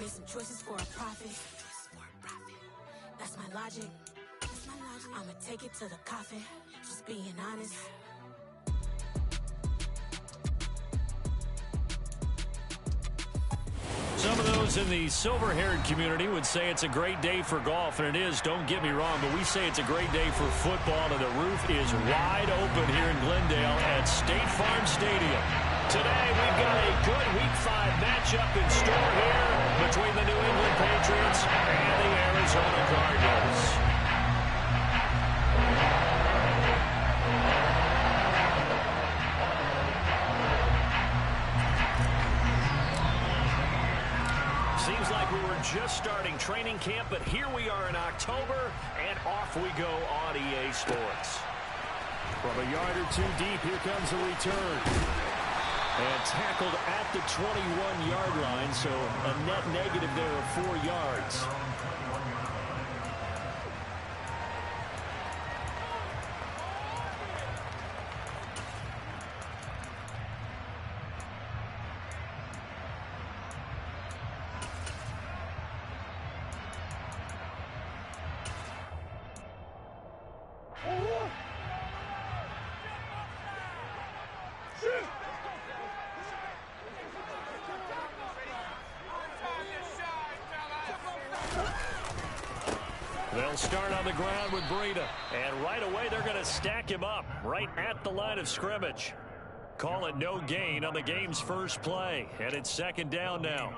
Made some choices for a profit. That's my logic. I'ma take it to the coffin. Just being honest. Some of those in the silver-haired community would say it's a great day for golf, and it is, don't get me wrong, but we say it's a great day for football, and the roof is wide open here in Glendale at State Farm Stadium. Today, we've got a good Week 5 matchup in store here between the New England Patriots and the Arizona Cardinals. Seems like we were just starting training camp, but here we are in October, and off we go on EA Sports. From a yard or two deep, here comes a return. And tackled at the 21-yard line, so a net negative there of 4 yards. They'll start on the ground with Breida. And right away, they're going to stack him up right at the line of scrimmage. Call it no gain on the game's first play. And it's second down now.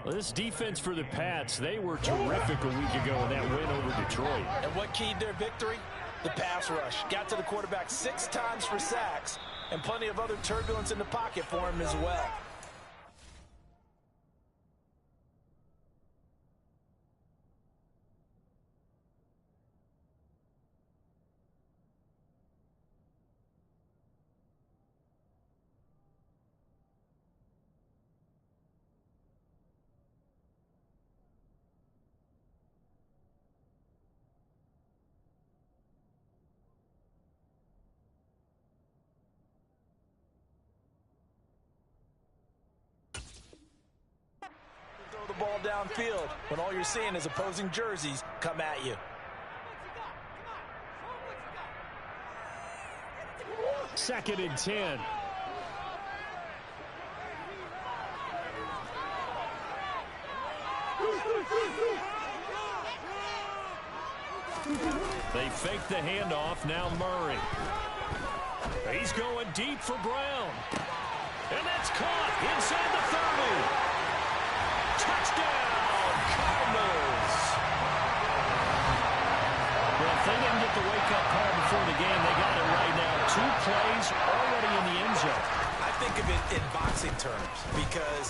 Well, this defense for the Pats, they were terrific a week ago in that win over Detroit. And what keyed their victory? The pass rush. Got to the quarterback 6 times for sacks. And plenty of other turbulence in the pocket for him as well. The ball downfield when all you're seeing is opposing jerseys come at you. Second and 10. They fake the handoff. Now Murray. He's going deep for Brown. And that's caught inside the 30. Touchdown, Cardinals. Well, if they didn't get the wake-up call before the game, they got it right now. 2 plays already in the end zone. I think of it in boxing terms because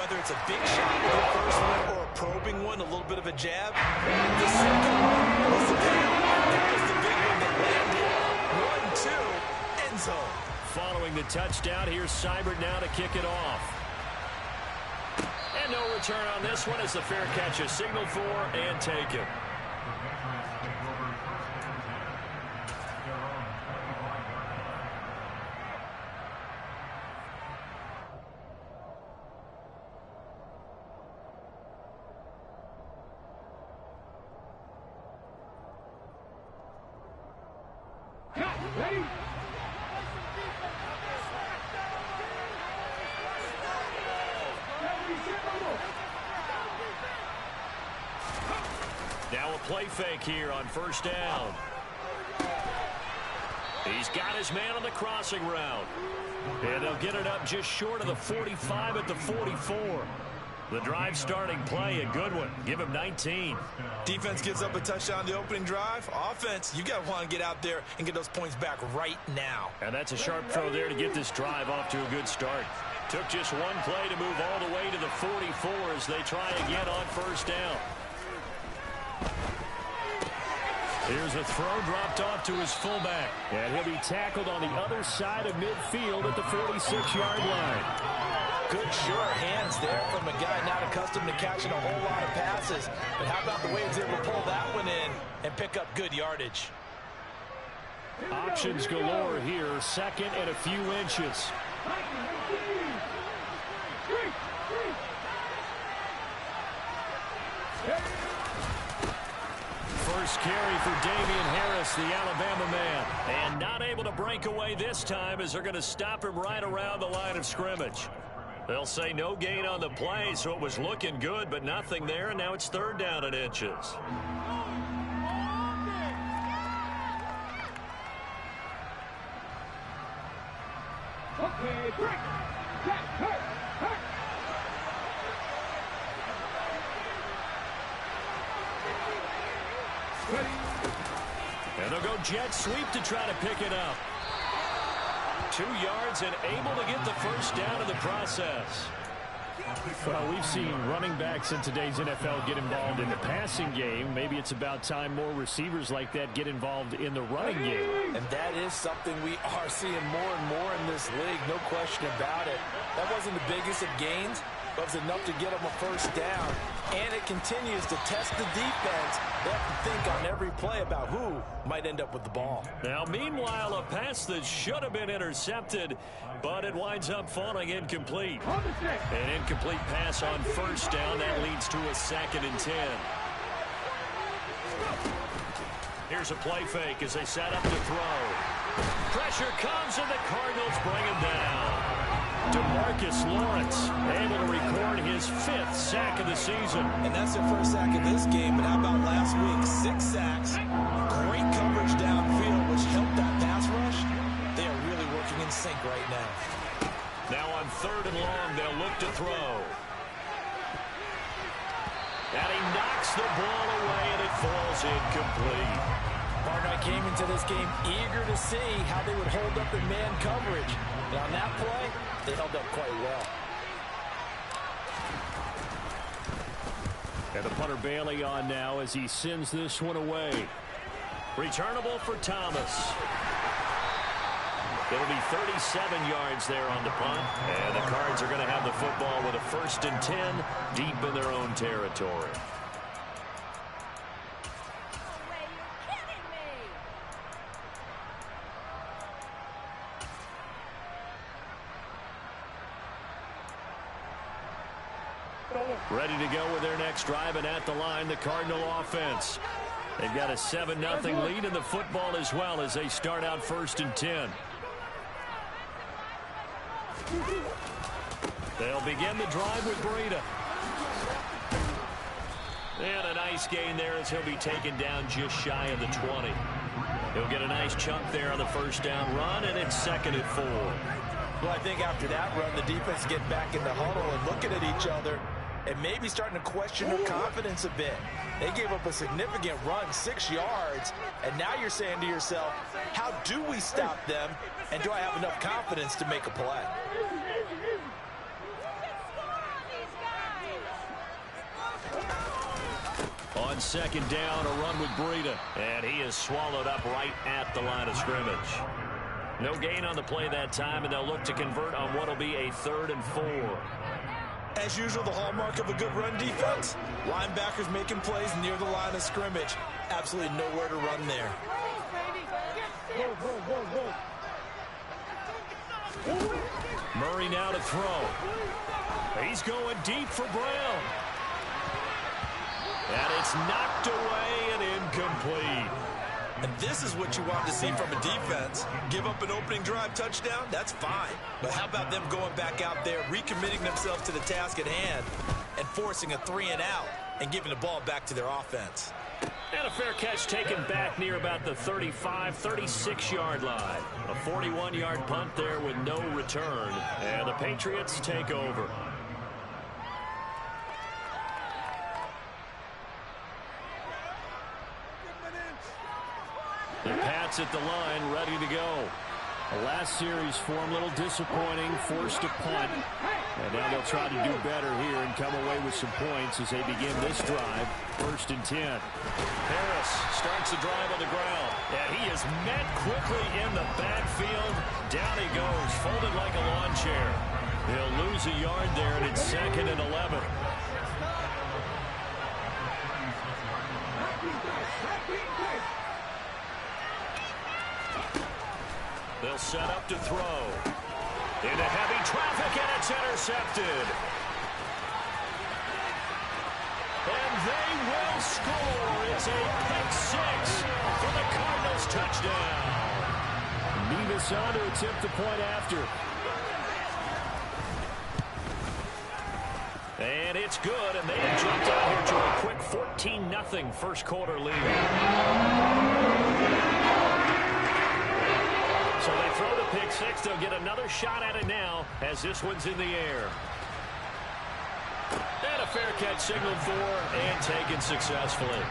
whether it's a big shot with the first one or a probing one, a little bit of a jab, the second one was the payoff. That was the big one that landed. 1-2, end zone. Following the touchdown, here's Seibert now to kick it off. And no return on this one as the fair catch is signaled for and taken. Ready? Now a play fake here on first down. He's got his man on the crossing route. And they'll get it up just short of the 45 at the 44. The drive starting play, a good one. Give him 19. Defense gives up a touchdown the opening drive. Offense, you got to want to get out there and get those points back right now. And that's a sharp throw there to get this drive off to a good start. Took just one play to move all the way to the 44 as they try again on first down. Here's a throw dropped off to his fullback. And he'll be tackled on the other side of midfield at the 46-yard line. Good, sure hands there from a guy not accustomed to catching a whole lot of passes. But how about the way he's able to pull that one in and pick up good yardage? Options galore here. Second and a few inches. First carry for Damian Harris, the Alabama man. And not able to break away this time as they're going to stop him right around the line of scrimmage. They'll say no gain on the play, so it was looking good, but nothing there, and now it's 3rd down and inches. Okay, break. Hurt. And they'll go jet sweep to try to pick it up. 2 yards and able to get the first down in the process. Well, we've seen running backs in today's NFL get involved in the passing game. Maybe it's about time more receivers like that get involved in the running game. And that is something we are seeing more and more in this league, no question about it. That wasn't the biggest of gains, but it was enough to get them a first down. And it continues to test the defense. They have to think on every play about who might end up with the ball. Now, meanwhile, a pass that should have been intercepted, but it winds up falling incomplete. An incomplete pass on first down. That leads to a 2nd and 10. Here's a play fake as they set up to throw. Pressure comes, and the Cardinals bring him down. DeMarcus Lawrence able to record his 5th sack of the season. And that's their first sack of this game. But how about last week? 6 sacks, great coverage downfield, which helped that pass rush. They are really working in sync right now. Now on 3rd and long, they'll look to throw. And he knocks the ball away, and it falls incomplete. Partner came into this game eager to see how they would hold up in man coverage. And on that play, they held up quite well. And the punter Bailey on now as he sends this one away. Returnable for Thomas. It'll be 37 yards there on the punt. And the Cards are going to have the football with a 1st and 10 deep in their own territory. Ready to go with their next drive, and at the line, the Cardinal offense. They've got a 7-0 lead in the football as well as they start out 1st and 10. They'll begin the drive with Breida. And a nice gain there as he'll be taken down just shy of the 20. He'll get a nice chunk there on the first down run, and it's 2nd and 4. Well, I think after that run, the defense get back in the huddle and looking at each other and maybe starting to question their confidence a bit. They gave up a significant run, 6 yards, and now you're saying to yourself, how do we stop them, and do I have enough confidence to make a play? On 2nd down, a run with Breida, and he is swallowed up right at the line of scrimmage. No gain on the play that time, and they'll look to convert on what will be a 3rd and 4. As usual, the hallmark of a good run defense, linebackers making plays near the line of scrimmage. Absolutely nowhere to run there. Murray now to throw. He's going deep for Brown. And it's knocked away and incomplete. And this is what you want to see from a defense. Give up an opening drive touchdown, that's fine. But how about them going back out there, recommitting themselves to the task at hand, and forcing a 3-and-out and giving the ball back to their offense. And a fair catch taken back near about the 35, 36-yard line. A 41-yard punt there with no return. And the Patriots take over. The Pats at the line, ready to go. The last series for him, a little disappointing, forced a punt. And now they'll try to do better here and come away with some points as they begin this drive, 1st and 10. Harris starts the drive on the ground. And he is met quickly in the backfield. Down he goes, folded like a lawn chair. He'll lose a yard there, and it's 2nd and 11. They'll set up to throw. Into heavy traffic, and it's intercepted. And they will score. It's a pick six for the Cardinals touchdown. Nevis on to attempt the point after. And it's good, and they have jumped out here to a quick 14-0 first quarter lead. So they throw the pick six. They'll get another shot at it now as this one's in the air. And a fair catch signaled for and taken successfully.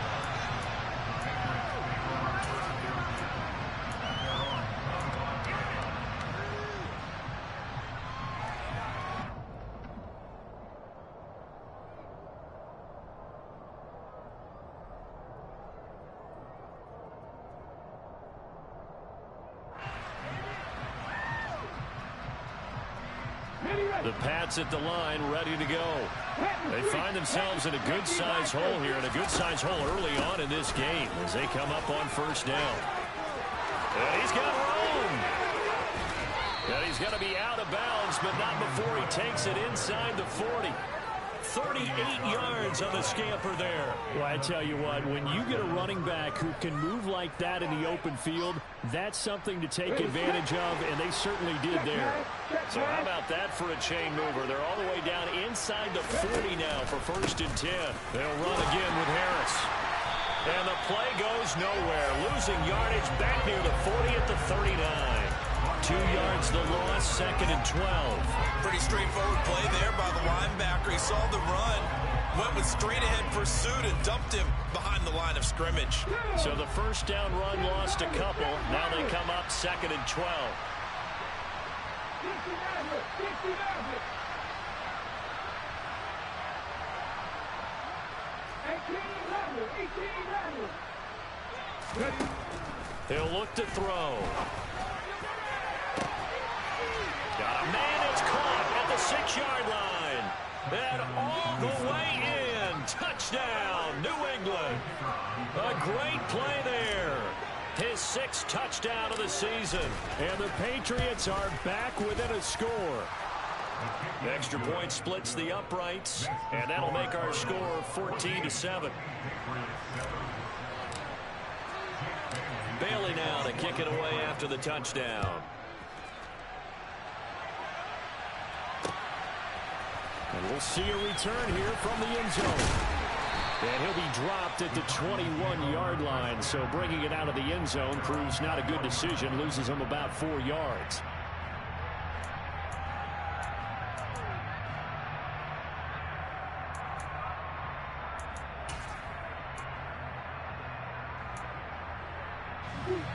The Pats at the line, ready to go. They find themselves in a good-sized hole here, and a good-sized hole early on in this game as they come up on first down. And he's got room. And he's going to be out of bounds, but not before he takes it inside the 40. 38 yards on the scamper there. Well, I tell you what, when you get a running back who can move like that in the open field, that's something to take advantage of, and they certainly did there. So how about that for a chain mover? They're all the way down inside the 40 now for first and 10. They'll run again with Harris. And the play goes nowhere. Losing yardage back near the 40 at the 39. 2 yards the loss, second and 12. Pretty straightforward play there by the linebacker. He saw the run, went with straight-ahead pursuit, and dumped him behind the line of scrimmage. So the first down run lost a couple. Now they come up second and 12. He'll look to throw. Got a man, it's caught at the 6-yard line. And all the way in. Touchdown, New England. A great play there. His 6th touchdown of the season. And the Patriots are back within a score. The extra point splits the uprights, and that'll make our score 14-7. Bailey now to kick it away after the touchdown. And we'll see a return here from the end zone. And he'll be dropped at the 21-yard line, so bringing it out of the end zone proves not a good decision, loses him about 4 yards.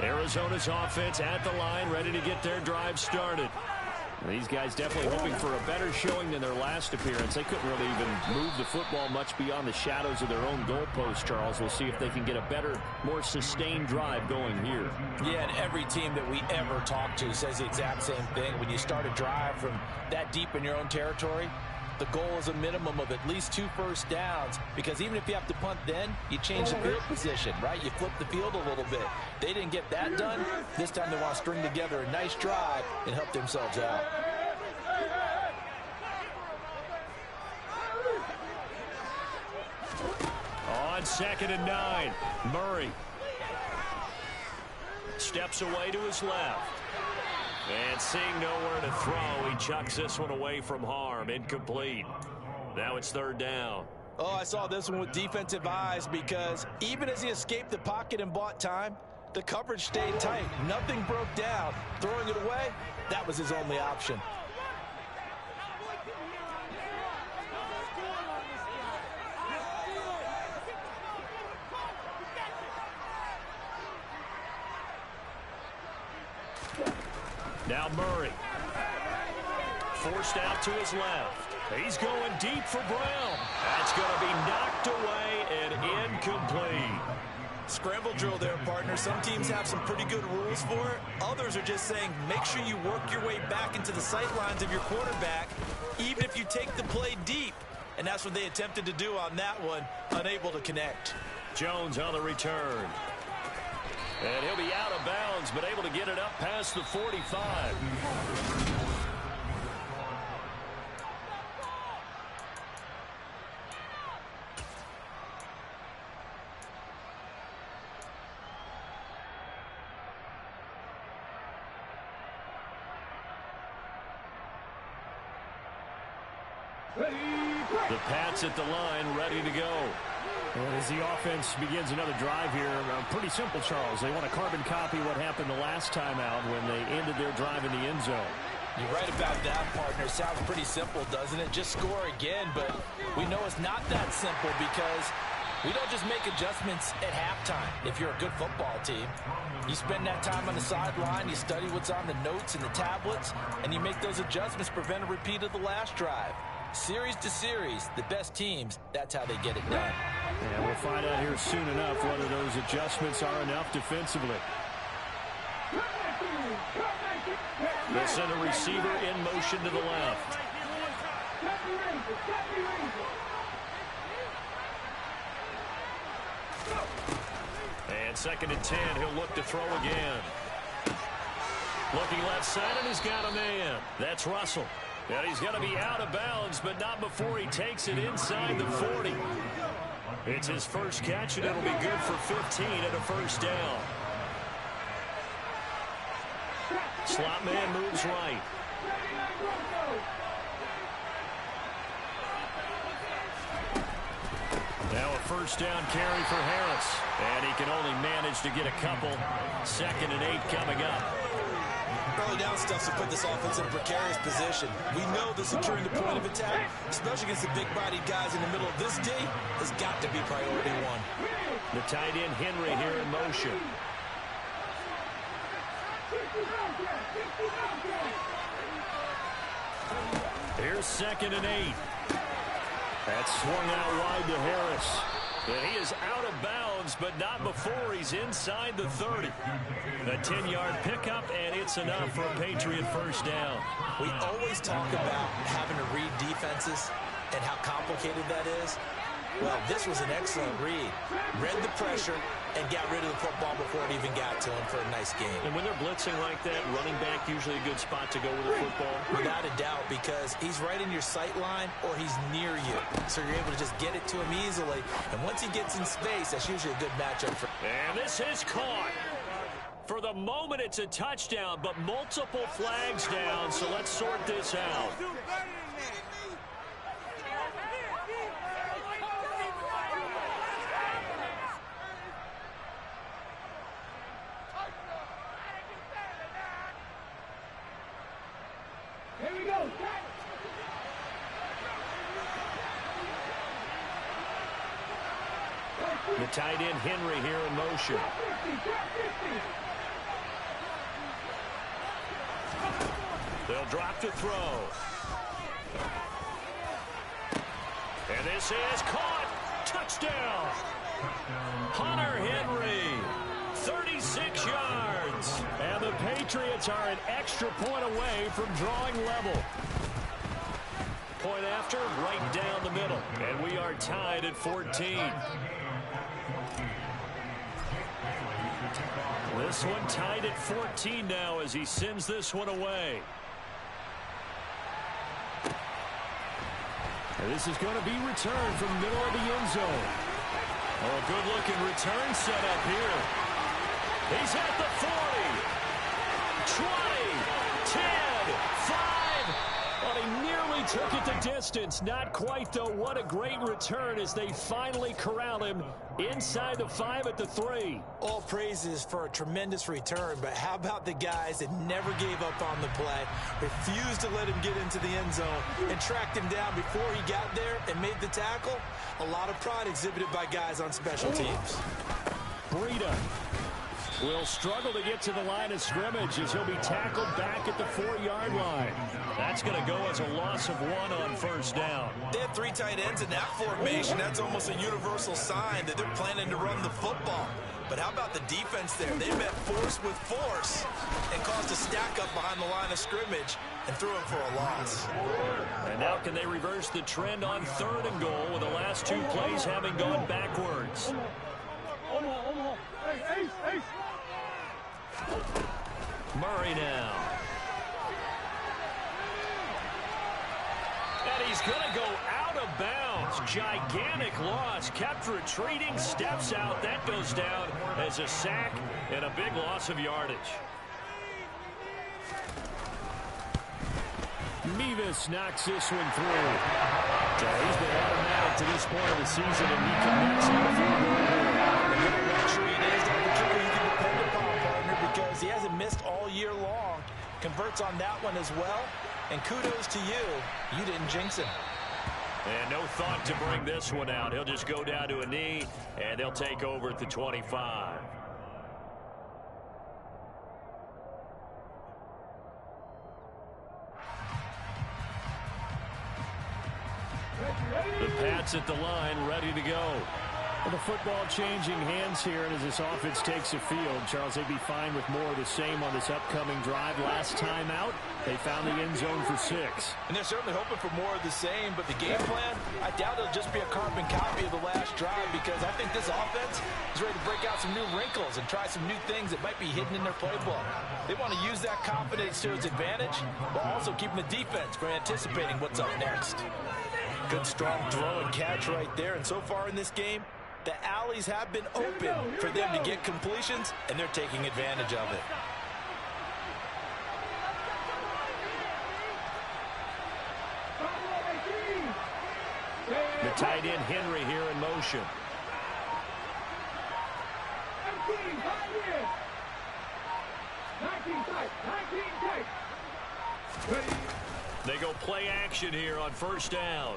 Arizona's offense at the line, ready to get their drive started. These guys definitely hoping for a better showing than their last appearance. They couldn't really even move the football much beyond the shadows of their own goalpost, Charles. We'll see if they can get a better, more sustained drive going here. Yeah, and every team that we ever talk to says the exact same thing. When you start a drive from that deep in your own territory, the goal is a minimum of at least 2 first downs, because even if you have to punt then, you change the field position, right? You flip the field a little bit. They didn't get that done. This time they want to string together a nice drive and help themselves out. On 2nd and 9, Murray steps away to his left. And seeing nowhere to throw, he chucks this one away from harm. Incomplete. Now it's 3rd down. Oh, I saw this one with defensive eyes, because even as he escaped the pocket and bought time, the coverage stayed tight. Nothing broke down. Throwing it away, that was his only option. Now Murray. Forced out to his left. He's going deep for Brown. That's going to be knocked away and incomplete. Scramble drill there, partner. Some teams have some pretty good rules for it. Others are just saying make sure you work your way back into the sight lines of your quarterback, even if you take the play deep. And that's what they attempted to do on that one, unable to connect. Jones on the return. And he'll be out of bounds, but able to get it up past the 45. The Pats at the line, ready to go. And as the offense begins another drive here, pretty simple, Charles. They want to carbon copy what happened the last time out when they ended their drive in the end zone. You're right about that, partner. Sounds pretty simple, doesn't it? Just score again, but we know it's not that simple because we don't just make adjustments at halftime. If you're a good football team, you spend that time on the sideline, you study what's on the notes and the tablets, and you make those adjustments to prevent a repeat of the last drive. Series to series, the best teams, that's how they get it done. And we'll find out here soon enough whether those adjustments are enough defensively. They'll send a receiver in motion to the left. And 2nd and 10, he'll look to throw again. Looking left side, and he's got a man. That's Russell. And he's going to be out of bounds, but not before he takes it inside the 40. It's his first catch, and it'll be good for 15 and a first down. Slot man moves right. Now a first down carry for Harris. And he can only manage to get a couple. 2nd and 8 coming up. Early down stuff to put this offense in a precarious position. We know that securing the point of attack, especially against the big-bodied guys in the middle of this D, has got to be priority one. The tight end Henry here in motion. Here's 2nd and 8. That's swung out wide to Harris. And he is out of bounds, but not before he's inside the 30. A 10-yard pickup, and it's enough for a Patriot first down. We always talk about having to read defenses and how complicated that is. Well, this was an excellent read. Read the pressure and got rid of the football before it even got to him for a nice game. And when they're blitzing like that, running back usually a good spot to go with the football. Without a doubt, because he's right in your sight line or he's near you. So you're able to just get it to him easily. And once he gets in space, that's usually a good matchup for him. And this is caught. For the moment, it's a touchdown, but multiple flags down, so let's sort this out. Here we go. The tight end Henry here in motion. They'll drop to throw. And this is caught. Touchdown. Hunter Henry. 36 yards. And the Patriots are an extra point away from drawing level. Point after, right down the middle. And we are tied at 14. This one tied at 14 now as he sends this one away. And this is going to be returned from the middle of the end zone. Oh, a good-looking return set up here. He's at the 40, 20, 10, 5. Well, he nearly took it the distance. Not quite, though. What a great return as they finally corral him inside the 5 at the 3. All praises for a tremendous return, but how about the guys that never gave up on the play, refused to let him get into the end zone, and tracked him down before he got there and made the tackle? A lot of pride exhibited by guys on special teams. Breida will struggle to get to the line of scrimmage as he'll be tackled back at the 4-yard line. That's going to go as a loss of 1 on first down. They have 3 tight ends in that formation. That's almost a universal sign that they're planning to run the football. But how about the defense there? They met force with force and caused a stack up behind the line of scrimmage and threw him for a loss. And now can they reverse the trend on 3rd and goal with the last 2 plays having gone backwards? Murray now. And he's going to go out of bounds. Gigantic loss. Kept retreating. Steps out. That goes down as a sack and a big loss of yardage. Mevis knocks this one through. So he's been automatic to this point of the season, and he connects on the field goal here. Luxury it is to have a kicker you can depend upon, partner, because he hasn't missed all year long. Converts on that one as well, and kudos to you. You didn't jinx him. And no thought to bring this one out. He'll just go down to a knee, and they'll take over at the 25. The Pats at the line, ready to go. Well, the football changing hands here, and as this offense takes the field, Charles, they'd be fine with more of the same on this upcoming drive. Last time out, they found the end zone for 6. And they're certainly hoping for more of the same, but the game plan, I doubt it'll just be a carbon copy of the last drive, because I think this offense is ready to break out some new wrinkles and try some new things that might be hidden in their playbook. They want to use that confidence to its advantage, while also keeping the defense from anticipating what's up next. Good, strong throw and catch right there, and so far in this game, the alleys have been open for them to get completions, and they're taking advantage of it. The tight end Henry here in motion. They go play action here on first down.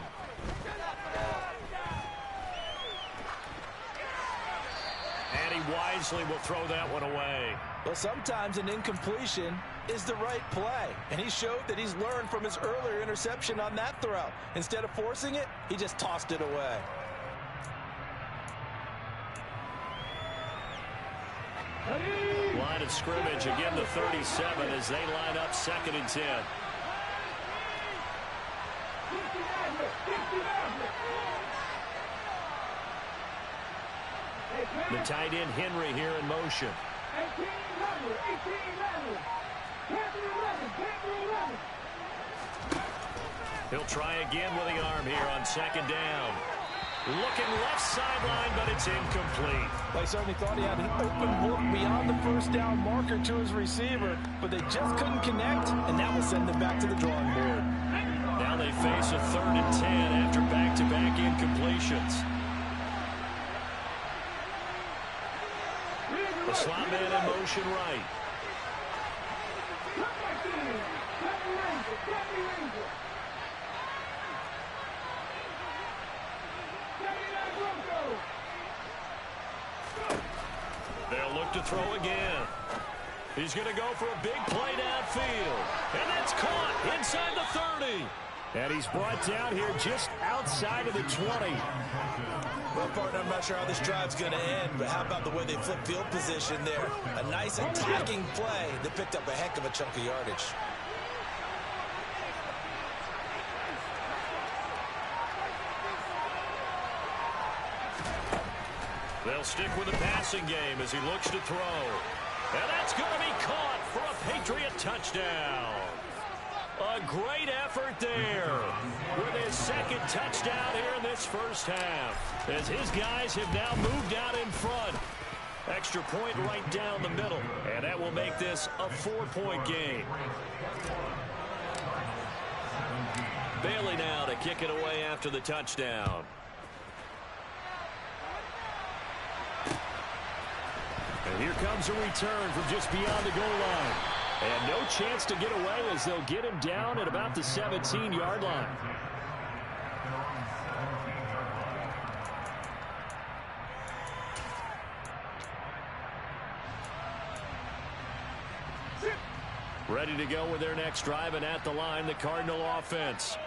And he wisely will throw that one away. Well, sometimes an incompletion is the right play, and he showed that he's learned from his earlier interception on that throw. Instead of forcing it, he just tossed it away. Line of scrimmage, again the 37 as they line up 2nd and 10. The tight end Henry here in motion. He'll try again with the arm here on 2nd down. Looking left sideline, but it's incomplete. Well, he certainly thought he had an open look beyond the first down marker to his receiver, but they just couldn't connect, and that will send them back to the drawing board. Now they face a 3rd and 10 after back-to-back incompletions. The slot man in motion right. They'll look to throw again. He's going to go for a big play downfield. And that's caught inside the 30. And he's brought down here just outside of the 20. Well, partner, I'm not sure how this drive's going to end, but how about the way they flip field position there? A nice attacking play that picked up a heck of a chunk of yardage. They'll stick with the passing game as he looks to throw. And that's going to be caught for a Patriot touchdown. A great effort there with his 2nd touchdown here in this first half, as his guys have now moved out in front. Extra point right down the middle, and that will make this a 4-point game. Bailey now to kick it away after the touchdown. And here comes a return from just beyond the goal line. And no chance to get away as they'll get him down at about the 17-yard line. Ready to go with their next drive, and at the line, the Cardinal offense.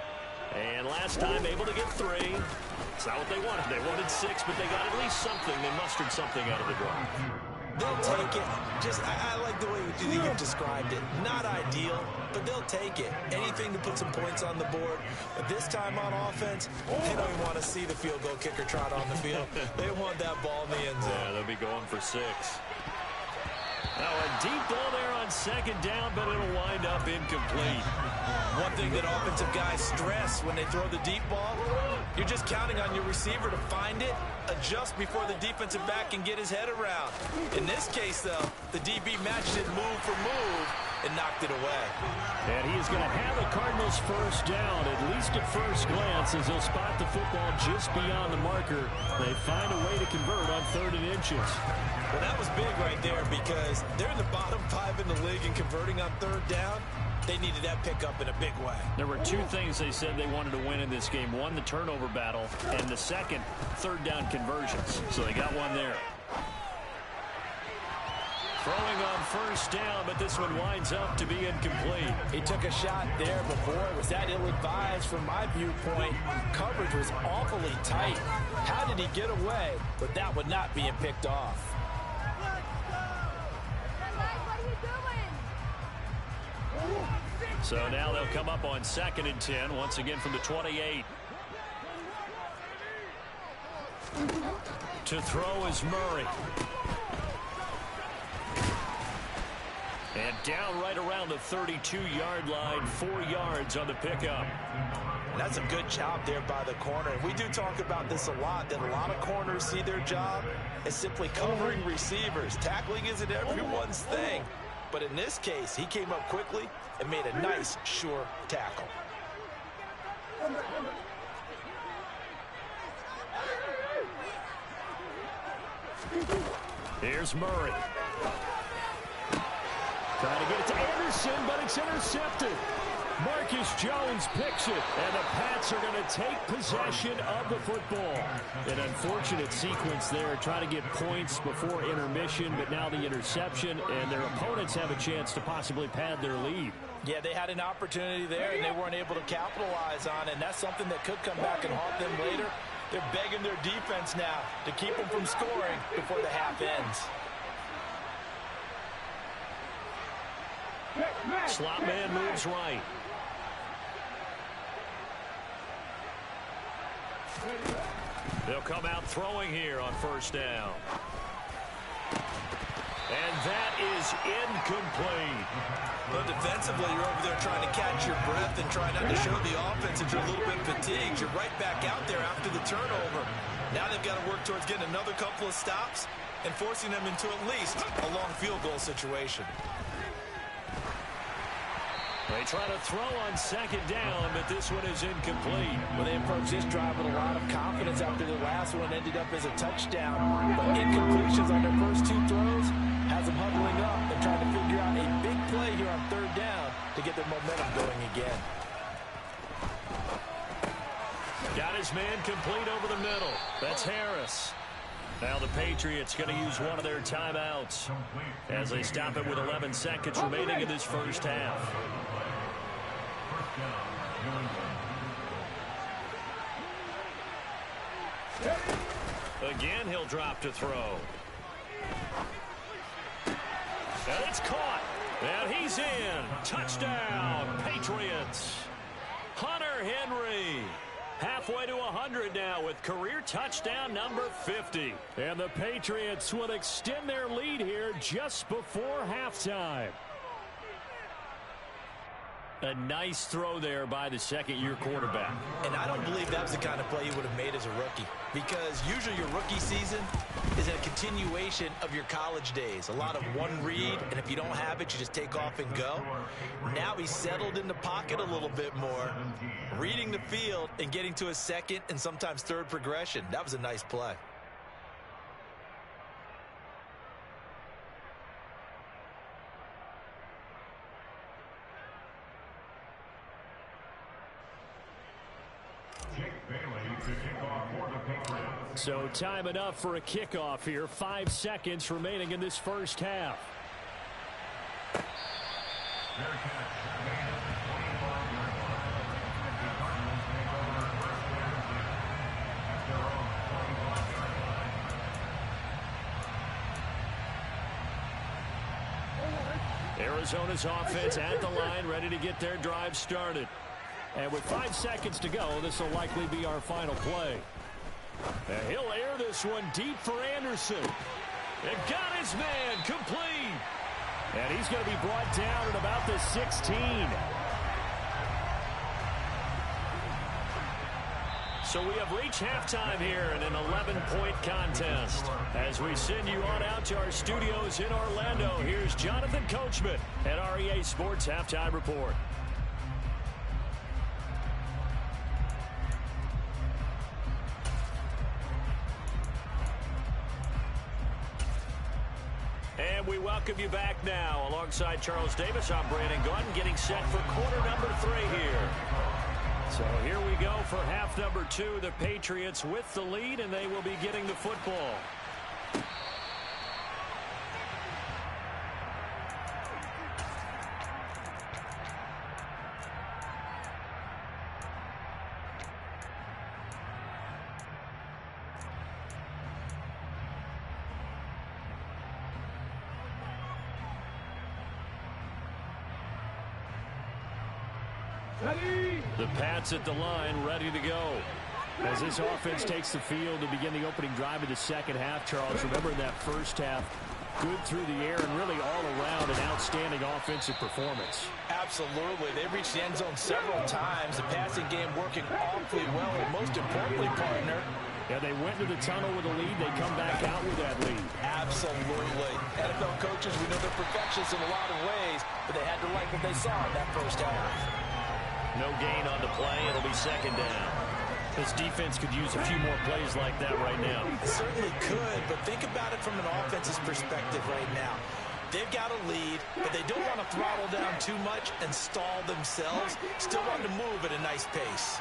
And last time able to get 3. It's not what they wanted. They wanted 6, but they got at least something. They mustered something out of the drive. They'll take it. I like the way you've described it. Not ideal, but they'll take it. Anything to put some points on the board. But this time on offense, they don't even want to see the field goal kicker trot on the field. They want that ball in the end zone. Yeah, they'll be going for 6. Now a deep ball there on 2nd down, but it'll wind up incomplete. One thing that offensive guys stress when they throw the deep ball, you're just counting on your receiver to find it, adjust before the defensive back can get his head around. In this case, though, the DB matched it move for move, and knocked it away. And he is going to have the Cardinals first down, at least at first glance, as they'll spot the football just beyond the marker. They find a way to convert on 3rd and inches. Well, that was big right there because they're in the bottom 5 in the league and converting on 3rd down. They needed that pickup in a big way. There were 2 things they said they wanted to win in this game. One, the turnover battle, and the second, 3rd down conversions. So they got one there. Throwing on 1st down, but this one winds up to be incomplete. He took a shot there, but boy, was that ill-advised from my viewpoint. Coverage was awfully tight. How did he get away? But that would not being picked off. So now they'll come up on 2nd and 10, once again from the 28. To throw is Murray. And down right around the 32-yard line, 4 yards on the pickup. That's a good job there by the corner. We do talk about this a lot, that a lot of corners see their job as simply covering receivers. Tackling isn't everyone's thing. But in this case, he came up quickly and made a nice, sure tackle. Here's Murray. Trying to get it to Anderson, but it's intercepted. Marcus Jones picks it, and the Pats are going to take possession of the football. An unfortunate sequence there, trying to get points before intermission, but now the interception, and their opponents have a chance to possibly pad their lead. Yeah, they had an opportunity there, and they weren't able to capitalize on it, and that's something that could come back and haunt them later. They're begging their defense now to keep them from scoring before the half ends. Slot man moves right. They'll come out throwing here on 1st down. And that is incomplete. But defensively, you're over there trying to catch your breath and try not to show the offense that you're a little bit fatigued. You're right back out there after the turnover. Now they've got to work towards getting another couple of stops and forcing them into at least a long field goal situation. They try to throw on 2nd down, but this one is incomplete. Well, they approached this drive with a lot of confidence after their last one ended up as a touchdown. But incompletions on their first 2 throws has them huddling up and trying to figure out a big play here on 3rd down to get their momentum going again. Got his man complete over the middle. That's Harris. Now the Patriots going to use one of their timeouts as they stop it with 11 seconds remaining in this first half. Again, he'll drop to throw. And it's caught. And he's in. Touchdown, Patriots. Hunter Henry. Halfway to 100 now with career touchdown number 50. And the Patriots will extend their lead here just before halftime. A nice throw there by the 2nd-year quarterback. And I don't believe that was the kind of play he would have made as a rookie, because usually your rookie season is a continuation of your college days. A lot of one read, and if you don't have it, you just take off and go. Now he's settled in the pocket a little bit more, reading the field and getting to a 2nd and sometimes 3rd progression. That was a nice play. So time enough for a kickoff here. 5 seconds remaining in this first half. Arizona's offense at the line, ready to get their drive started. And with 5 seconds to go, this will likely be our final play. And he'll air this one deep for Anderson. And got his man complete. And he's going to be brought down at about the 16. So we have reached halftime here in an 11-point contest. As we send you on out to our studios in Orlando, here's Jonathan Coachman at REA Sports Halftime Report. And we welcome you back now. Alongside Charles Davis, I'm Brandon Gaudin, getting set for quarter number 3 here. So here we go for half number 2. The Patriots with the lead, and they will be getting the football. The Pats at the line, ready to go. As this offense takes the field to begin the opening drive of the second half, Charles, remember in that first half, good through the air and really all around an outstanding offensive performance. Absolutely. They reached the end zone several times. The passing game working awfully well. And most importantly, partner, yeah, they went to the tunnel with a lead. They come back out with that lead. Absolutely. NFL coaches, we know they're perfectionists in a lot of ways, but they had to like what they saw in that first half. No gain on the play. It'll be second down. This defense could use a few more plays like that right now. It certainly could, but think about it from an offense's perspective right now. They've got a lead, but they don't want to throttle down too much and stall themselves. Still want to move at a nice pace.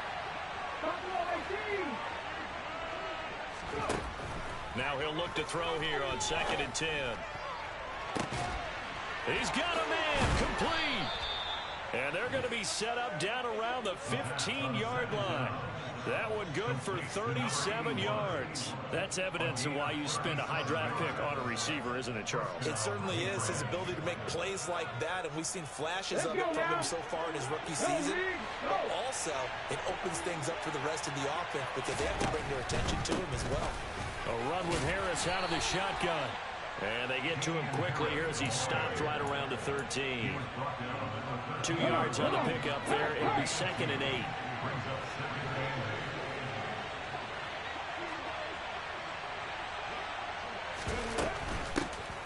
Now he'll look to throw here on 2nd and 10. He's got a man, complete. And they're going to be set up down around the 15-yard line. That one good for 37 yards. That's evidence of why you spend a high draft pick on a receiver, isn't it, Charles? It certainly is. His ability to make plays like that, and we've seen flashes of it from him so far in his rookie season. But also, it opens things up for the rest of the offense because they have to bring their attention to him as well. A run with Harris out of the shotgun. And they get to him quickly here as he stopped right around the 13. 2 yards on the pickup there. It'll be 2nd and 8.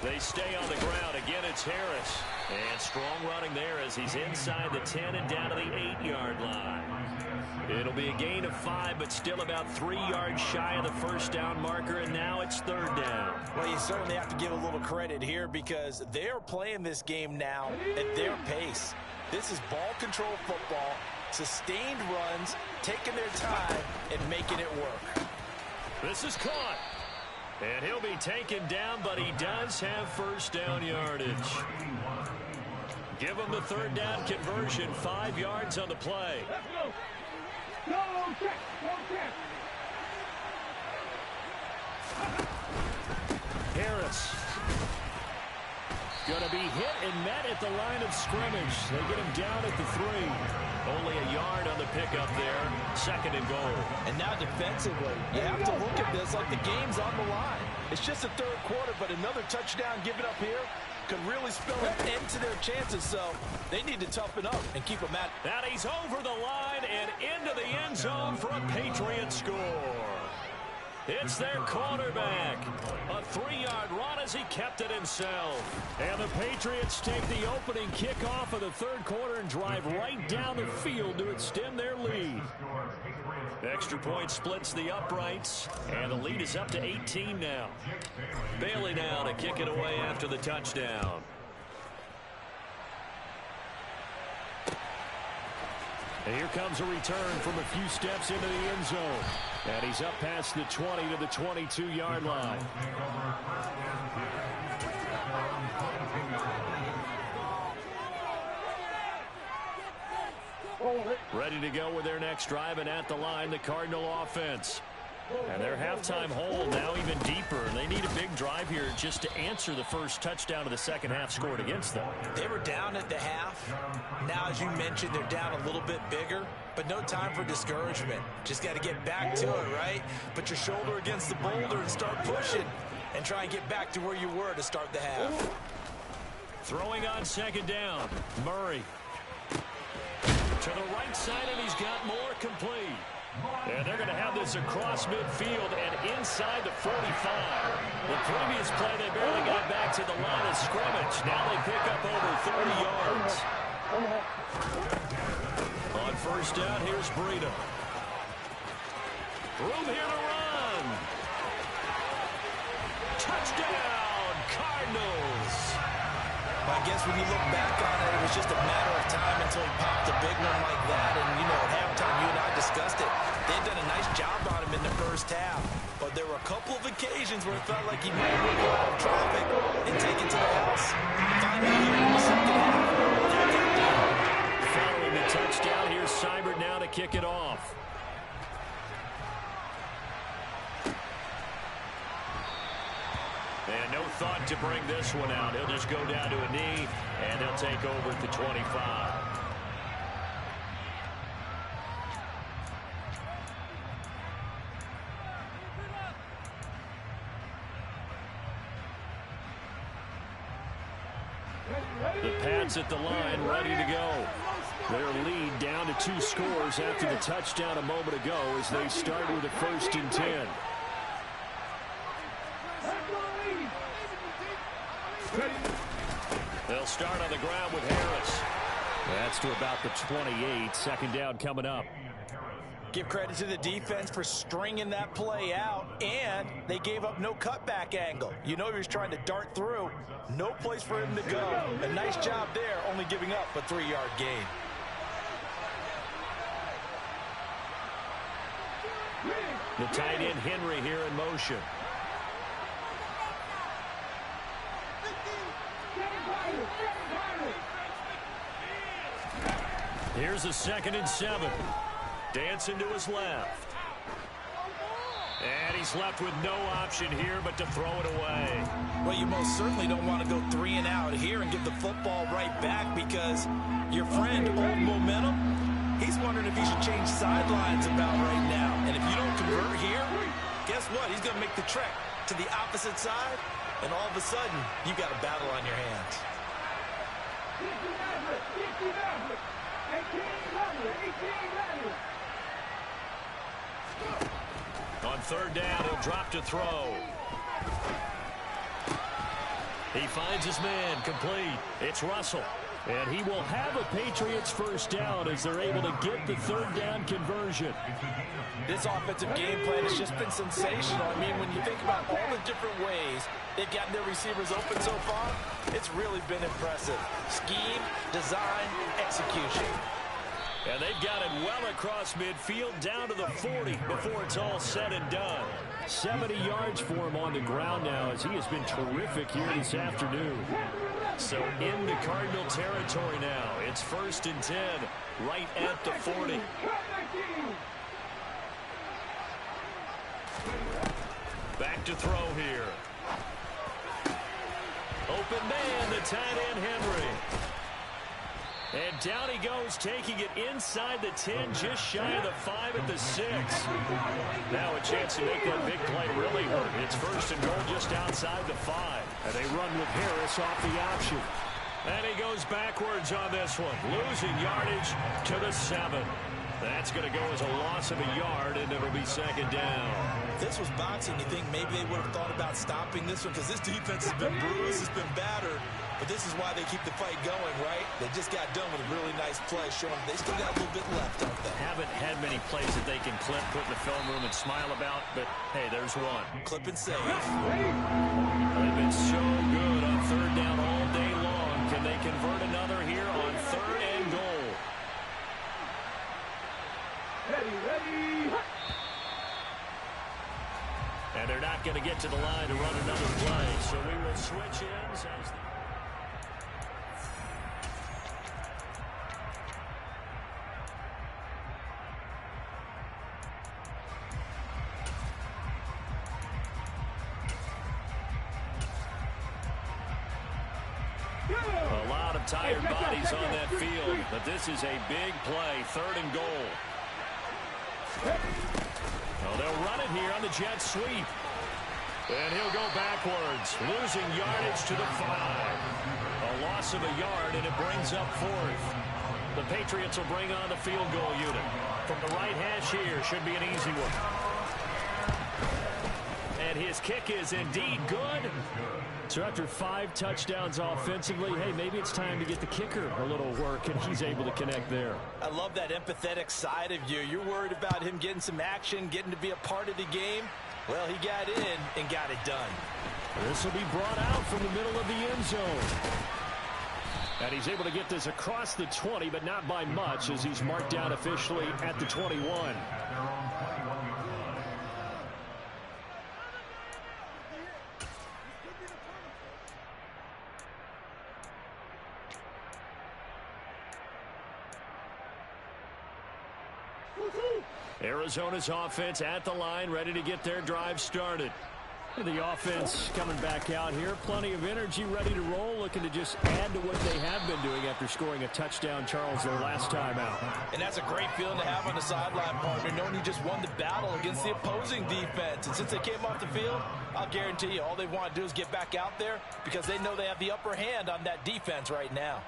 They stay on the ground. Again, it's Harris. And strong running there as he's inside the 10 and down to the 8-yard line. It'll be a gain of 5, but still about 3 yards shy of the first down marker, and now it's 3rd down. Well, you certainly have to give a little credit here because they're playing this game now at their pace. This is ball control football, sustained runs, taking their time, and making it work. This is caught. And he'll be taken down, but he does have first down yardage. Give him the 3rd down conversion, 5 yards on the play. Let's go. Go, check. Go, check. Harris. Going to be hit and met at the line of scrimmage. They get him down at the 3. Only a yard on the pickup there. 2nd and goal. And now defensively, you have to look at this like the game's on the line. It's just the 3rd quarter, but another touchdown given up here could really spell an end to their chances, so they need to toughen up and keep them at it. And he's over the line and into the end zone for a Patriot score. It's their quarterback. A 3-yard run as he kept it himself. And the Patriots take the opening kickoff of the 3rd quarter and drive right down the field to extend their lead. Extra point splits the uprights, and the lead is up to 18 now. Bailey now to kick it away after the touchdown. And here comes a return from a few steps into the end zone. And he's up past the 20 to the 22-yard line. Ready to go with their next drive, and at the line, the Cardinal offense. And their halftime hole now even deeper. And they need a big drive here just to answer the first touchdown of the second half scored against them. They were down at the half. Now, as you mentioned, they're down a little bit bigger, but no time for discouragement. Just got to get back to it, right? Put your shoulder against the boulder and start pushing and try and get back to where you were to start the half. Throwing on 2nd down, Murray. To the right side, and he's got more complete. And they're going to have this across midfield and inside the 45. The previous play, they barely got back to the line of scrimmage. Now they pick up over 30 yards. On first down, here's Breida. Room here to run. Touchdown, Cardinals. I guess when you look back on it, it was just a matter of time until he popped a big one like that. And, you know, at halftime, you and I discussed it. They'd done a nice job on him in the first half. But there were a couple of occasions where it felt like he might wiggle out of traffic and take it to the house. Finally, here in the second half, they got down. Following the touchdown, here's Seibert now to kick it off. And no thought to bring this one out. He'll just go down to a knee, and they'll take over at the 25. The Pats at the line, ready to go. Their lead down to 2 scores after the touchdown a moment ago as they start with a 1st and 10. They'll start on the ground with Harris. That's to about the 28. 2nd down coming up. Give credit to the defense for stringing that play out, and they gave up no cutback angle. You know he was trying to dart through. No place for him to go. A nice job there, only giving up a 3-yard gain. The tight end Henry here in motion. Here's a 2nd and 7. Dancing to his left. And he's left with no option here but to throw it away. Well, you most certainly don't want to go 3 and out here and give the football right back because your friend, Old Momentum, he's wondering if he should change sidelines about right now. And if you don't convert here, guess what? He's going to make the trek to the opposite side, and all of a sudden, you got a battle on your hands. On 3rd down, he'll drop to throw. He finds his man, complete. It's Russell. And he will have a Patriots 1st down as they're able to get the 3rd down conversion. This offensive game plan has just been sensational. I mean, when you think about all the different ways they've gotten their receivers open so far, it's really been impressive. Scheme, design, execution. And they've got it well across midfield down to the 40 before it's all said and done. 70 yards for him on the ground now as he has been terrific here this afternoon. So into Cardinal territory now. It's 1st and 10 right at the 40. Back to throw here. Open man, the tight end Henry. And down he goes, taking it inside the 10, just shy of the 5 at the 6. Now a chance to make that big play really work. It's 1st and goal just outside the 5. And they run with Harris off the option. And he goes backwards on this one, losing yardage to the 7. That's going to go as a loss of a yard, and it'll be 2nd down. If this was boxing, you think maybe they would have thought about stopping this one because this defense has been bruised, it's been battered. But this is why they keep the fight going, right? They just got done with a really nice play, showing they still got a little bit left, don't they? Haven't had many plays that they can clip, put in the film room, and smile about, but hey, there's one. Clip and save. They've been so good on 3rd down all day long. Can they convert another here on 3rd and goal? Ready. And they're not going to get to the line to run another play, so we will switch ends as a lot of tired bodies on that field, but this is a big play, 3rd and goal. Well, they'll run it here on the jet sweep. And he'll go backwards. yards, losing yardage to the 5. A loss of a yard, and it brings up 4th. The Patriots will bring on the field goal unit. From the right hash here, should be an easy one. And his kick is indeed good. So after 5 touchdowns offensively, hey, maybe it's time to get the kicker a little work, and he's able to connect there. I love that empathetic side of you. You're worried about him getting some action, getting to be a part of the game. Well, he got in and got it done. This will be brought out from the middle of the end zone. And he's able to get this across the 20, but not by much, as he's marked down officially at the 21. Arizona's offense at the line, ready to get their drive started. And the offense coming back out here. Plenty of energy, ready to roll, looking to just add to what they have been doing after scoring a touchdown, Charles, their last time out. And that's a great feeling to have on the sideline, partner, knowing you just won the battle against the opposing defense. And since they came off the field, I'll guarantee you all they want to do is get back out there because they know they have the upper hand on that defense right now.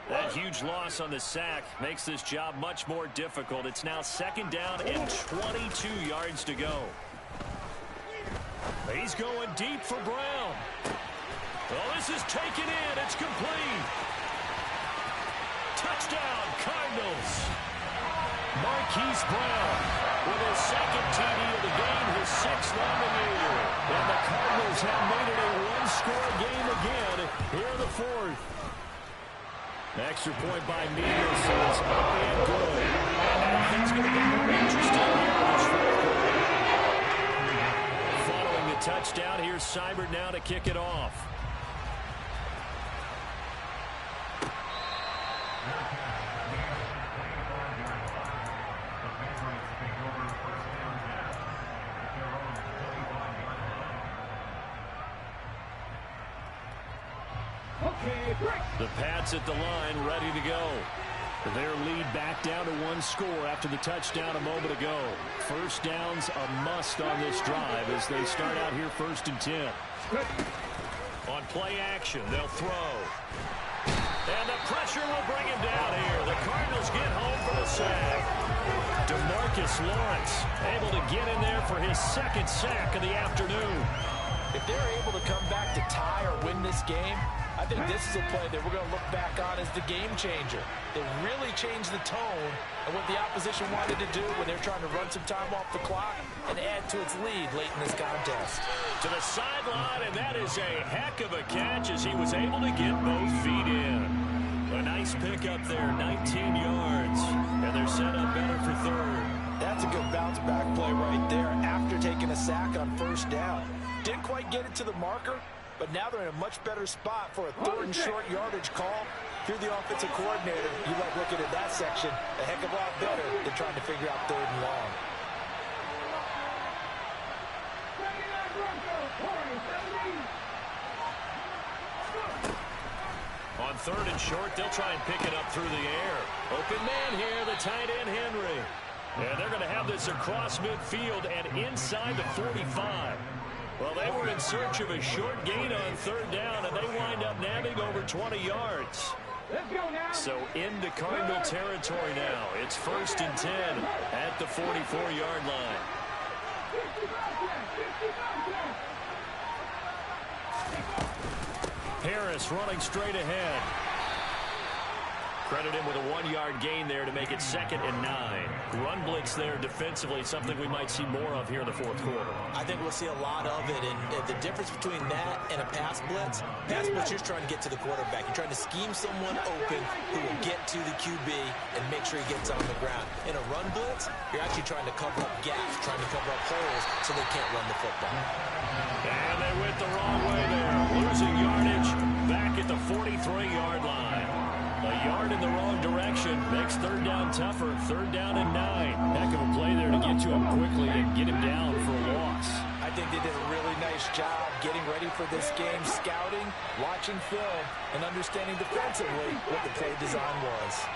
That huge loss on the sack makes this job much more difficult. It's now 2nd down and 22 yards to go. He's going deep for Brown. Oh, this is taken in. It's complete. Touchdown, Cardinals. Marquise Brown with his 2nd TD of the game, his 6th on the year. And the Cardinals have made it a one-score game again here in the 4th. Extra point by Neal, so it's up and good. And it's going to be more interesting here in this 4th quarter. Following the touchdown, here's Seibert now to kick it off. The Pats at the line, ready to go. Their lead back down to 1 score after the touchdown a moment ago. First down's a must on this drive as they start out here 1st and 10. On play action, they'll throw. And the pressure will bring him down here. The Cardinals get home for the sack. DeMarcus Lawrence able to get in there for his 2nd sack of the afternoon. If they're able to come back to tie or win this game, I think this is a play that we're going to look back on as the game changer. They really changed the tone and what the opposition wanted to do when they're trying to run some time off the clock and add to its lead late in this contest. To the sideline, and that is a heck of a catch as he was able to get both feet in. A nice pickup there, 19 yards, and they're set up better for 3rd. That's a good bounce back play right there after taking a sack on 1st down. Didn't quite get it to the marker, but now they're in a much better spot for a 3rd and short yardage call. If you're the offensive coordinator, you like looking at that section a heck of a lot better than trying to figure out 3rd and long. On 3rd and short, they'll try and pick it up through the air. Open man here, the tight end Henry. And they're going to have this across midfield and inside the 45. Well, they were in search of a short gain on 3rd down, and they wind up nabbing over 20 yards. So into Cardinal territory now. It's 1st and 10 at the 44-yard line. Harris running straight ahead. Credit him with a 1-yard gain there to make it 2nd and 9. Run blitz there defensively, something we might see more of here in the 4th quarter. I think we'll see a lot of it, and the difference between that and a pass blitz, you're just trying to get to the quarterback. You're trying to scheme someone open who will get to the QB and make sure he gets on the ground. In a run blitz, you're actually trying to cover up gaps, trying to cover up holes so they can't run the football. And they went the wrong way there, losing yardage back at the 43-yard line. A yard in the wrong direction makes 3rd down tougher. 3rd down and 9. Heck of a play there to get to him quickly and get him down for a loss. I think they did a really nice job getting ready for this game, scouting, watching film, and understanding defensively what the play design was.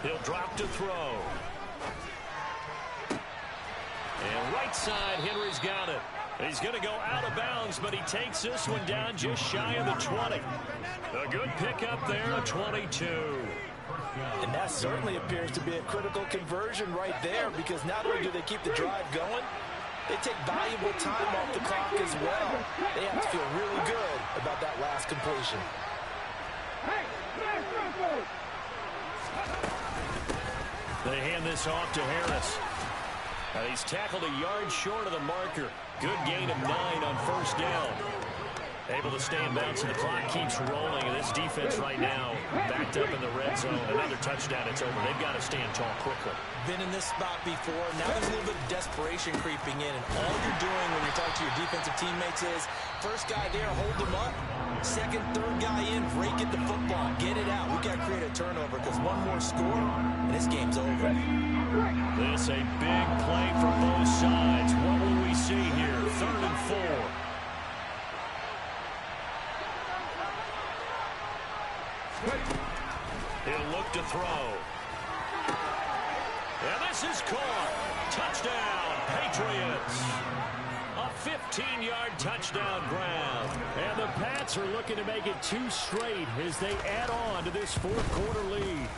He'll drop to throw. And right side, Henry's got it. He's going to go out of bounds, but he takes this one down just shy of the 20. A good pickup there, a 22. And that certainly appears to be a critical conversion right there, because not only do they keep the drive going, they take valuable time off the clock as well. They have to feel really good about that last completion. They hand this off to Harris. And he's tackled a yard short of the marker. Good gain of 9 on first down. Able to stay in bounds, and the clock keeps rolling. And this defense right now backed up in the red zone. Another touchdown, it's over. They've got to stand tall quickly. Been in this spot before. Now there's a little bit of desperation creeping in. And all you're doing when you're talking to your defensive teammates is, first guy there, hold them up. Second, third guy in, break it the football. Get it out. We've got to create a turnover, because one more score, and this game's over. This a big play from both sides. What will we see here? 3rd and 4. He'll look to throw. And this is caught. Touchdown, Patriots. A 15-yard touchdown grab. And the Pats are looking to make it 2 straight as they add on to this 4th-quarter lead.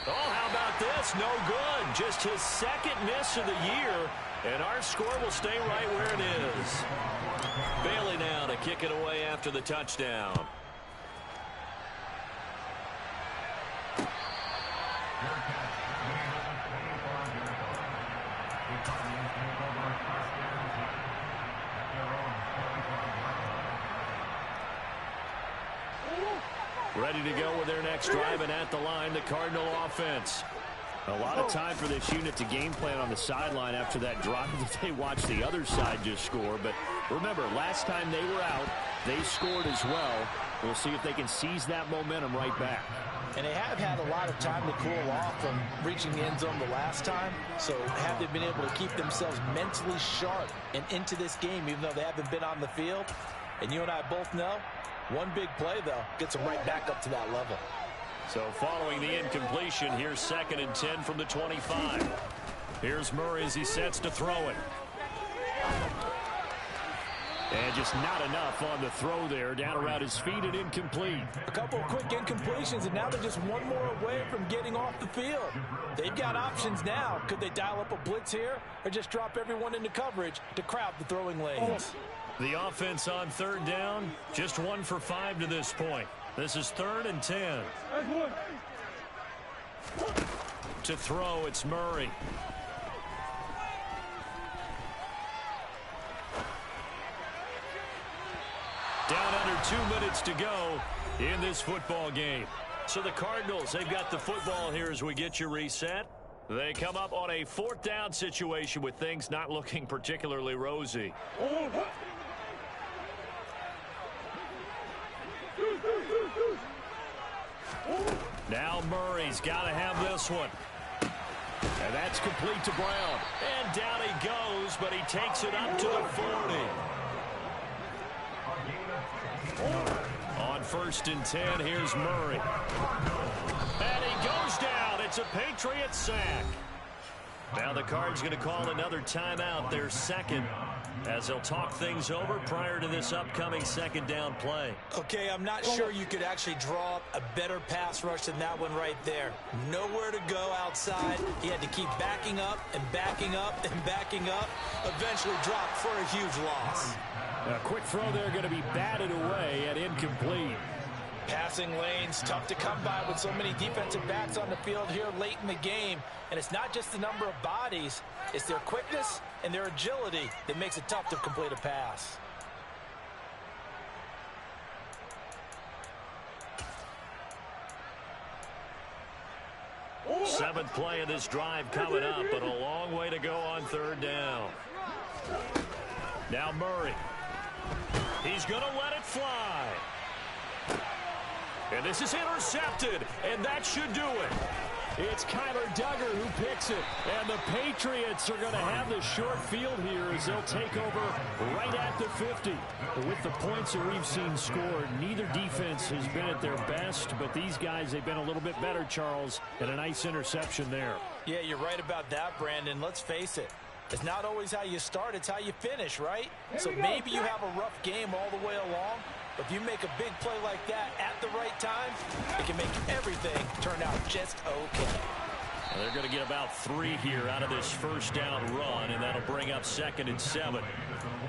Oh, how about this? No good. Just his 2nd miss of the year, and our score will stay right where it is. Bailey now to kick it away after the touchdown. Ready to go with their next drive, and at the line, the Cardinal offense. A lot of time for this unit to game plan on the sideline after that drive that they watched the other side just score. But remember, last time they were out, they scored as well. We'll see if they can seize that momentum right back. And they have had a lot of time to cool off from reaching the end zone the last time. So have they been able to keep themselves mentally sharp and into this game, even though they haven't been on the field? And you and I both know, one big play, though, gets them right back up to that level. So following the incompletion, here's 2nd and 10 from the 25. Here's Murray as he sets to throw it. And just not enough on the throw there. Down around his feet and incomplete. A couple of quick incompletions, and now they're just one more away from getting off the field. They've got options now. Could they dial up a blitz here or just drop everyone into coverage to crowd the throwing lanes? The offense on 3rd down, just 1 for 5 to this point. This is 3rd and 10. To throw, it's Murray. Down under 2 minutes to go in this football game. So the Cardinals, they've got the football here as we get you reset. They come up on a 4th down situation with things not looking particularly rosy. Now Murray's got to have this one. And that's complete to Brown. And down he goes, but he takes it up to the 40. On 1st and 10, here's Murray. And he goes down. It's a Patriots sack. Now the Cards going to call another timeout, their 2nd, as they'll talk things over prior to this upcoming 2nd down play. Okay, I'm not sure you could actually draw up a better pass rush than that one right there. Nowhere to go outside. He had to keep backing up and backing up and backing up. Eventually dropped for a huge loss. A quick throw there going to be batted away and incomplete. Passing lanes, tough to come by with so many defensive backs on the field here late in the game. And it's not just the number of bodies, it's their quickness and their agility that makes it tough to complete a pass. Seventh play of this drive coming up, but a long way to go on 3rd down. Now Murray. He's going to let it fly. And this is intercepted, and that should do it. It's Kyler Duggar who picks it. And the Patriots are going to have the short field here as they'll take over right at the 50. With the points that we've seen scored, neither defense has been at their best, but these guys, they've been a little bit better, Charles, and a nice interception there. Yeah, you're right about that, Brandon. Let's face it. It's not always how you start, it's how you finish, right? So maybe you have a rough game all the way along, but if you make a big play like that at the right time, it can make everything turn out just okay. Well, they're going to get about 3 here out of this first down run, and that'll bring up 2nd and 7.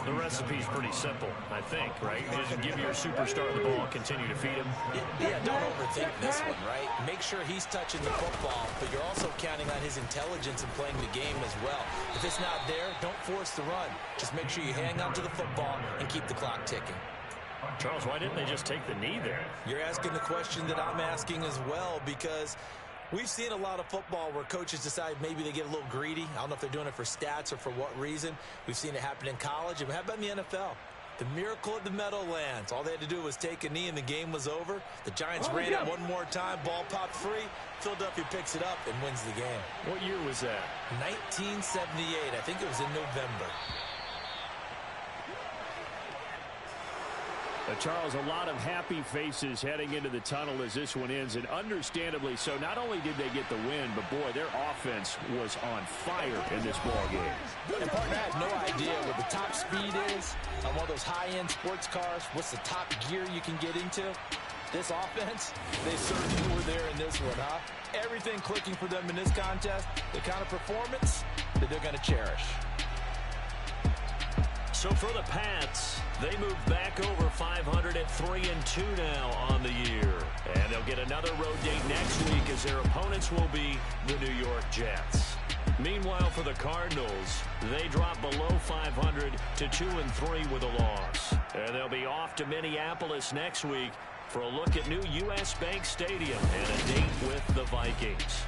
The recipe's pretty simple, I think, right? Just give your superstar the ball, continue to feed him. Yeah, don't overthink this one, right? Make sure he's touching the football, but you're also counting on his intelligence in playing the game as well. If it's not there, don't force the run. Just make sure you hang on to the football and keep the clock ticking. Charles, why didn't they just take the knee there? You're asking the question that I'm asking as well, because we've seen a lot of football where coaches decide maybe they get a little greedy. I don't know if they're doing it for stats or for what reason. We've seen it happen in college, and how about in the NFL? The miracle of the Meadowlands. All they had to do was take a knee, and the game was over. The Giants ran it one more time. Ball popped free. Philadelphia picks it up and wins the game. What year was that? 1978. I think it was in November. Charles, a lot of happy faces heading into the tunnel as this one ends, and understandably so. Not only did they get the win, but, boy, their offense was on fire in this ballgame. And partner has no idea what the top speed is on one of those high-end sports cars. What's the top gear you can get into? This offense, they certainly were there in this one, huh? Everything clicking for them in this contest, the kind of performance that they're going to cherish. So for the Pats, they move back over 500 at 3-2 now on the year. And they'll get another road date next week as their opponents will be the New York Jets. Meanwhile, for the Cardinals, they drop below 500 to 2-3 with a loss. And they'll be off to Minneapolis next week for a look at new U.S. Bank Stadium and a date with the Vikings.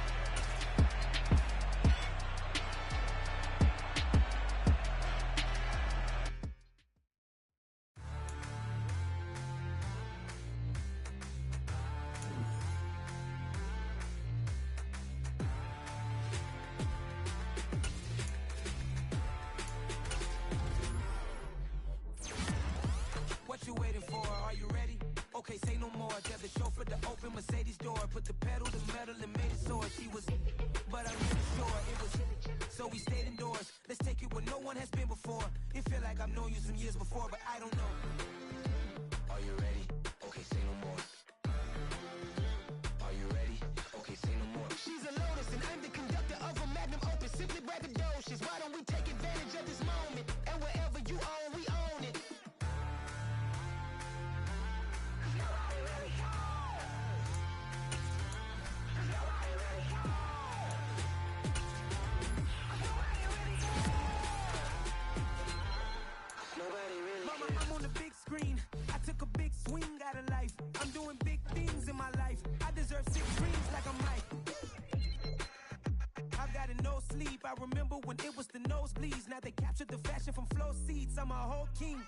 I remember when it was the nosebleeds. Now they captured the fashion from flow seats. I'm a whole king.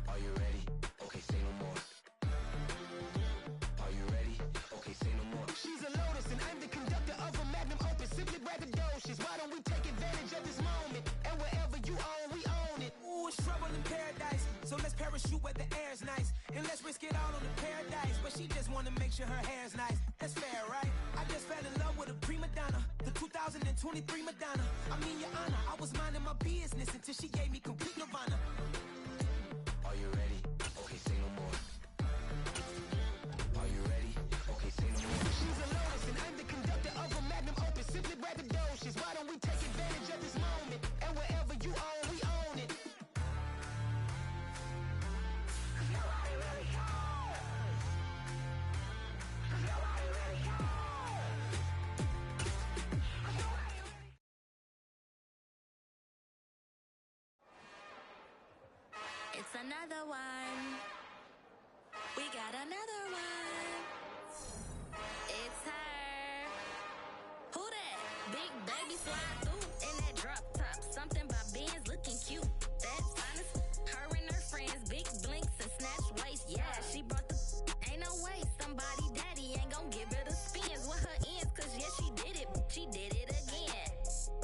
Are you ready? Okay, say no more. Are you ready? Okay, say no more. She's a Lotus and I'm the conductor of a magnum opus. Simply braggadocious. Why don't we take advantage of this moment? And wherever you own, we own it. Ooh, it's trouble in paradise. So let's parachute where the air's nice. And let's risk it all on the paradise. But she just wanna make sure her hair's nice. That's fair, right? I just fell in love with a prima donna. The 2023 Madonna. I mean, Your Honor, I was minding my business until she gave me complete nirvana. Are you ready? Okay, say no more. Are you ready? Okay, say no more. She's a Lotus and I'm the conductor of a magnum opus. Simply braggadocious. Why don't we take advantage of this moment? And wherever you own, we own it. Nobody really cares. Nobody really cares. It's another one. We got another one. It's her. Who that? Big baby slide through in that drop top. Something by Benz looking